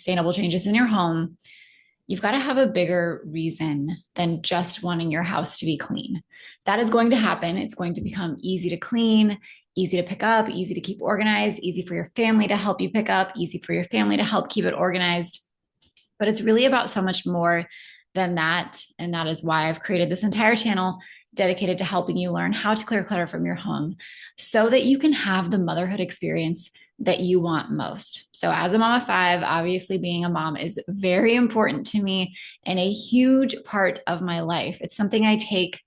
sustainable changes in your home, you've got to have a bigger reason than just wanting your house to be clean. That is going to happen. It's going to become easy to clean, easy to pick up, easy to keep organized, easy for your family to help you pick up, easy for your family to help keep it organized. But it's really about so much more than that. And that is why I've created this entire channel dedicated to helping you learn how to clear clutter from your home so that you can have the motherhood experience that you want most. So, as a mom of five, obviously being a mom is very important to me and a huge part of my life. It's something I take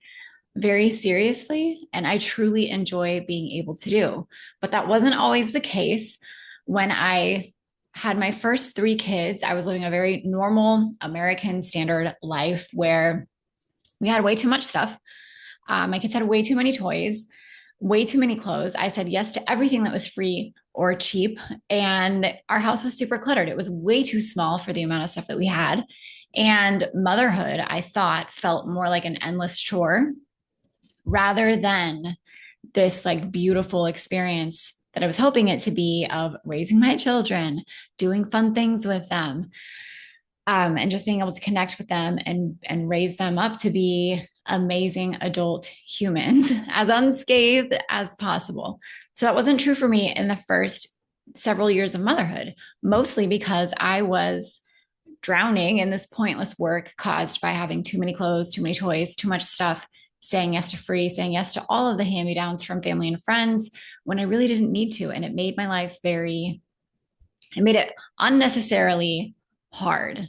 very seriously and I truly enjoy being able to do. But that wasn't always the case. When I had my first three kids, I was living a very normal American standard life where we had way too much stuff. My kids had way too many toys, way too many clothes. I said yes to everything that was free or cheap. And our house was super cluttered. It was way too small for the amount of stuff that we had. And motherhood, I thought, felt more like an endless chore rather than this like beautiful experience that I was hoping it to be of raising my children, doing fun things with them, and just being able to connect with them and raise them up to be amazing adult humans as unscathed as possible. So that wasn't true for me in the first several years of motherhood, mostly because I was drowning in this pointless work caused by having too many clothes, too many toys, too much stuff, saying yes to free, saying yes to all of the hand-me-downs from family and friends when I really didn't need to. And it made my life it made it unnecessarily hard.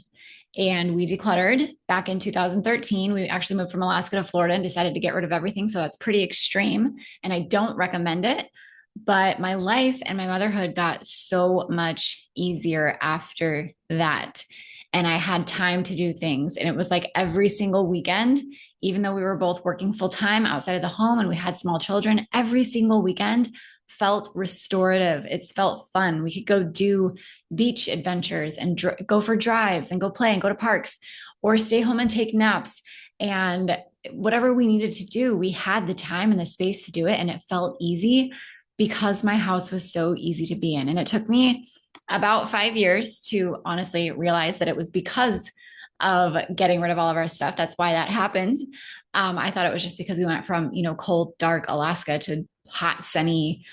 And we decluttered back in 2013. We actually moved from Alaska to Florida and decided to get rid of everything. So that's pretty extreme. And I don't recommend it. But my life and my motherhood got so much easier after that. And I had time to do things. And it was like every single weekend, even though we were both working full time outside of the home and we had small children, every single weekend felt restorative. It felt fun. We could go do beach adventures and go for drives and go play and go to parks or stay home and take naps. And whatever we needed to do, we had the time and the space to do it. And it felt easy because my house was so easy to be in. And it took me about 5 years to honestly realize that it was because of getting rid of all of our stuff. That's why that happened. I thought it was just because we went from, cold, dark Alaska to hot, sunny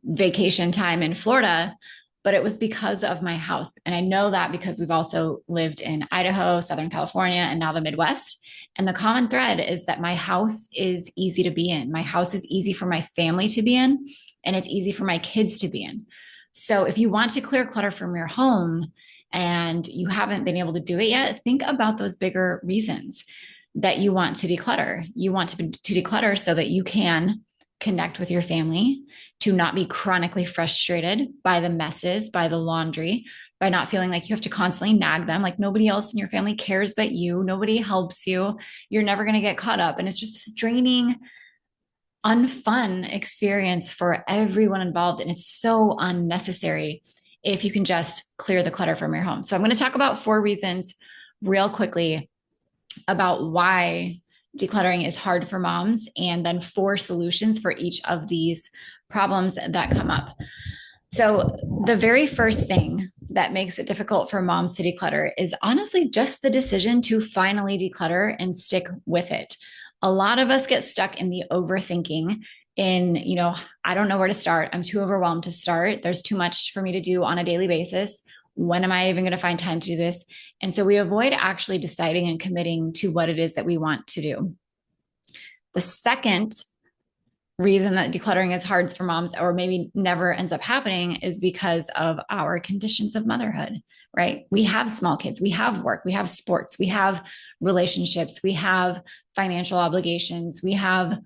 vacation time in Florida, but it was because of my house. And I know that because we've also lived in Idaho, Southern California, and now the Midwest. And the common thread is that my house is easy to be in. My house is easy for my family to be in, and it's easy for my kids to be in. So if you want to clear clutter from your home and you haven't been able to do it yet, think about those bigger reasons that you want to declutter. You want to declutter so that you can connect with your family, to not be chronically frustrated by the messes, by the laundry, by not feeling like you have to constantly nag them. Like nobody else in your family cares but you. Nobody helps you. You're never going to get caught up. And it's just this draining, unfun experience for everyone involved. And it's so unnecessary if you can just clear the clutter from your home. So I'm going to talk about 4 reasons real quickly about why decluttering is hard for moms, and then 4 solutions for each of these problems that come up. So the very first thing that makes it difficult for moms to declutter is honestly just the decision to finally declutter and stick with it. A lot of us get stuck in the overthinking I don't know where to start. I'm too overwhelmed to start. There's too much for me to do on a daily basis. When am I even going to find time to do this? And so we avoid actually deciding and committing to what it is that we want to do. The second reason that decluttering is hard for moms, or maybe never ends up happening, is because of our conditions of motherhood, right? We have small kids, we have work, we have sports, we have relationships, we have financial obligations, we have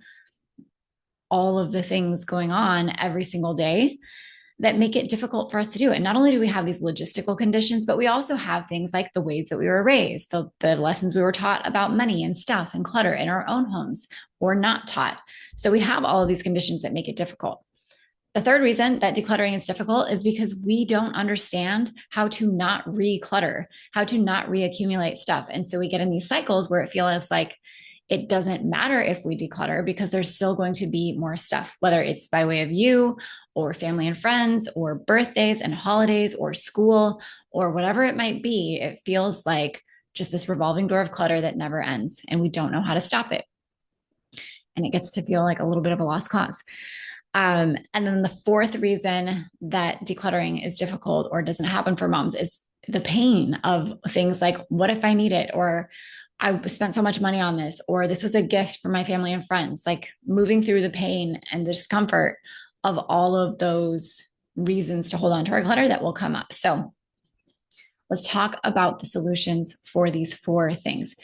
all of the things going on every single day that make it difficult for us to do. And not only do we have these logistical conditions, but we also have things like the ways that we were raised, the lessons we were taught about money and stuff and clutter in our own homes or not taught. So we have all of these conditions that make it difficult. The third reason that decluttering is difficult is because we don't understand how to not reclutter, how to not reaccumulate stuff. And so we get in these cycles where it feels like it doesn't matter if we declutter because there's still going to be more stuff, whether it's by way of you or family and friends or birthdays and holidays or school or whatever it might be, it feels like just this revolving door of clutter that never ends, and we don't know how to stop it. And it gets to feel like a little bit of a lost cause. And then the fourth reason that decluttering is difficult or doesn't happen for moms is the pain of things like, what if I need it? Or I spent so much money on this, or this was a gift for my family and friends, like moving through the pain and the discomfort of all of those reasons to hold on to our clutter that will come up. So let's talk about the solutions for these four things,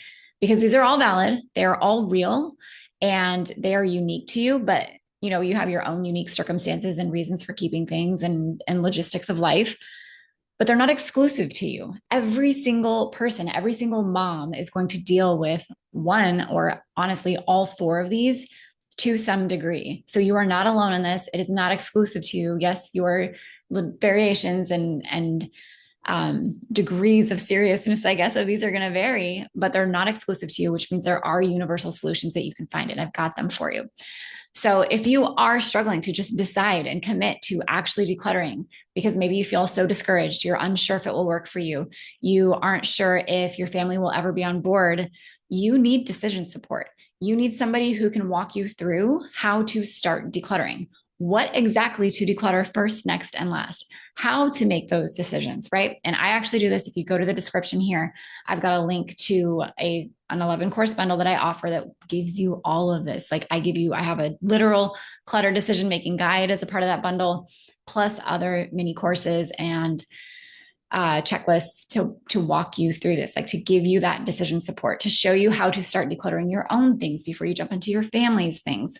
because these are all valid. They're all real and they are unique to you, but you have your own unique circumstances and reasons for keeping things and logistics of life, but they're not exclusive to you. Every single person, every single mom is going to deal with one, or honestly, all four of these to some degree. So you are not alone in this. It is not exclusive to you. Yes, your variations and degrees of seriousness, I guess, of these are going to vary, but they're not exclusive to you, which means there are universal solutions that you can find, and I've got them for you. So if you are struggling to just decide and commit to actually decluttering, because maybe you feel so discouraged, you're unsure if it will work for you, you aren't sure if your family will ever be on board, you need decision support. You need somebody who can walk you through how to start decluttering, what exactly to declutter first, next, and last, how to make those decisions, right? And I actually do this. If you go to the description here, I've got a link to an 11-course bundle that I offer that gives you all of this. Like I have a literal clutter decision-making guide as a part of that bundle, plus other mini courses and checklists to walk you through this, like to give you that decision support, to show you how to start decluttering your own things before you jump into your family's things.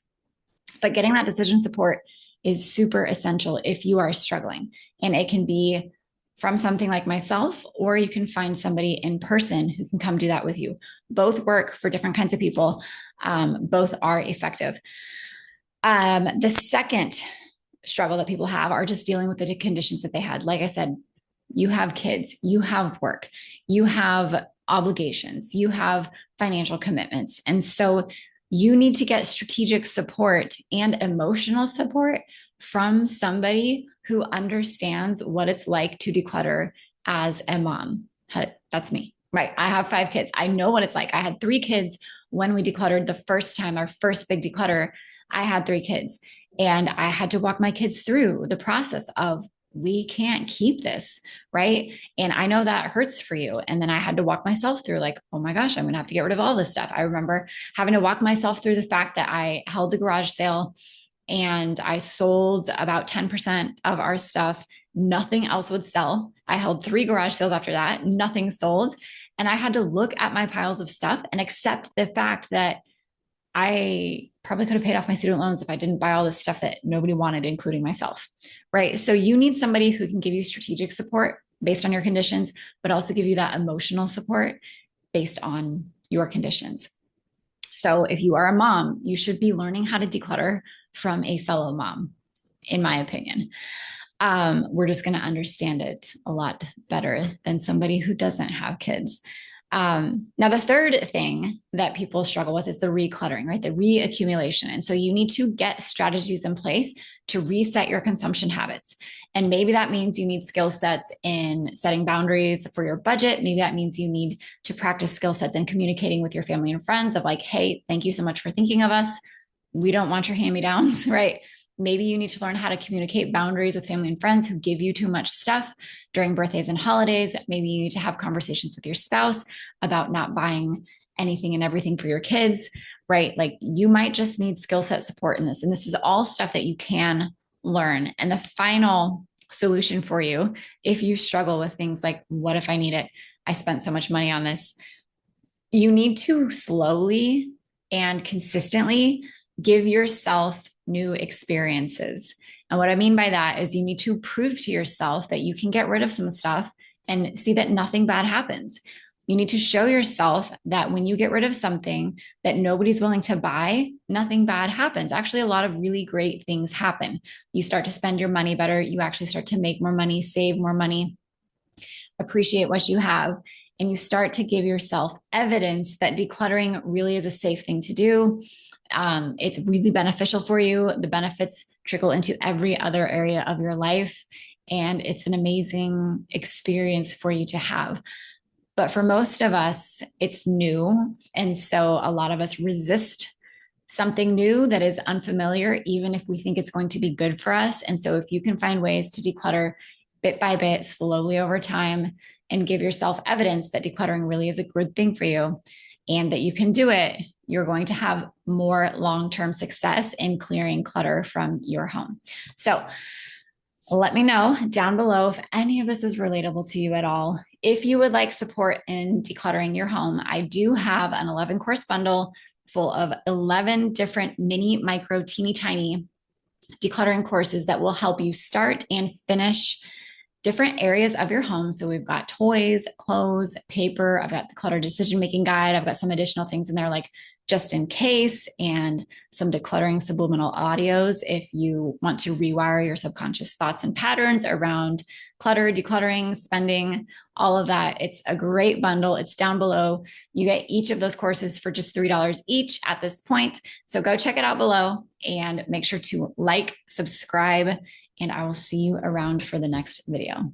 But getting that decision support is super essential if you are struggling. And it can be from something like myself, or you can find somebody in person who can come do that with you. Both work for different kinds of people. Both are effective. The second struggle that people have are just dealing with the conditions that they had. Like I said, you have kids, you have work, you have obligations, you have financial commitments. And so you need to get strategic support and emotional support from somebody who understands what it's like to declutter as a mom. That's me, right? I have 5 kids. I know what it's like. I had 3 kids when we decluttered the first time, our first big declutter. I had 3 kids, and I had to walk my kids through the process of, we can't keep this, right? And I know that hurts for you. And then I had to walk myself through, like, oh my gosh, I'm going to have to get rid of all this stuff. I remember having to walk myself through the fact that I held a garage sale and I sold about 10% of our stuff. Nothing else would sell. I held 3 garage sales after that. Nothing sold. And I had to look at my piles of stuff and accept the fact that I probably could have paid off my student loans if I didn't buy all this stuff that nobody wanted, including myself, right? So you need somebody who can give you strategic support based on your conditions, but also give you that emotional support based on your conditions. So if you are a mom, you should be learning how to declutter from a fellow mom, in my opinion. We're just going to understand it a lot better than somebody who doesn't have kids. Now, the third thing that people struggle with is the recluttering, right? The reaccumulation. And so you need to get strategies in place to reset your consumption habits. And maybe that means you need skill sets in setting boundaries for your budget. Maybe that means you need to practice skill sets in communicating with your family and friends of like, hey, thank you so much for thinking of us. We don't want your hand-me-downs, right? Maybe you need to learn how to communicate boundaries with family and friends who give you too much stuff during birthdays and holidays. Maybe you need to have conversations with your spouse about not buying anything and everything for your kids, right? Like you might just need skill set support in this. And this is all stuff that you can learn. And the final solution for you, if you struggle with things like, what if I need it? I spent so much money on this. You need to slowly and consistently give yourself new experiences. And what I mean by that is you need to prove to yourself that you can get rid of some stuff and see that nothing bad happens. You need to show yourself that when you get rid of something that nobody's willing to buy, nothing bad happens. Actually, a lot of really great things happen. You start to spend your money better. You actually start to make more money, save more money, appreciate what you have. And you start to give yourself evidence that decluttering really is a safe thing to do. It's really beneficial for you. The benefits trickle into every other area of your life. and it's an amazing experience for you to have. But for most of us, it's new. And so a lot of us resist something new that is unfamiliar, even if we think it's going to be good for us. And so if you can find ways to declutter bit by bit, slowly over time, and give yourself evidence that decluttering really is a good thing for you and that you can do it, you're going to have more long-term success in clearing clutter from your home. So let me know down below if any of this is relatable to you at all. If you would like support in decluttering your home, I do have an 11 course bundle full of 11 different mini, micro, teeny tiny decluttering courses that will help you start and finish different areas of your home. So we've got toys, clothes, paper. I've got the clutter decision making guide. I've got some additional things in there like just in case and some decluttering subliminal audios if you want to rewire your subconscious thoughts and patterns around clutter, decluttering, spending, all of that. It's a great bundle. It's down below. You get each of those courses for just $3 each at this point. So go check it out below and make sure to like, subscribe, and I will see you around for the next video.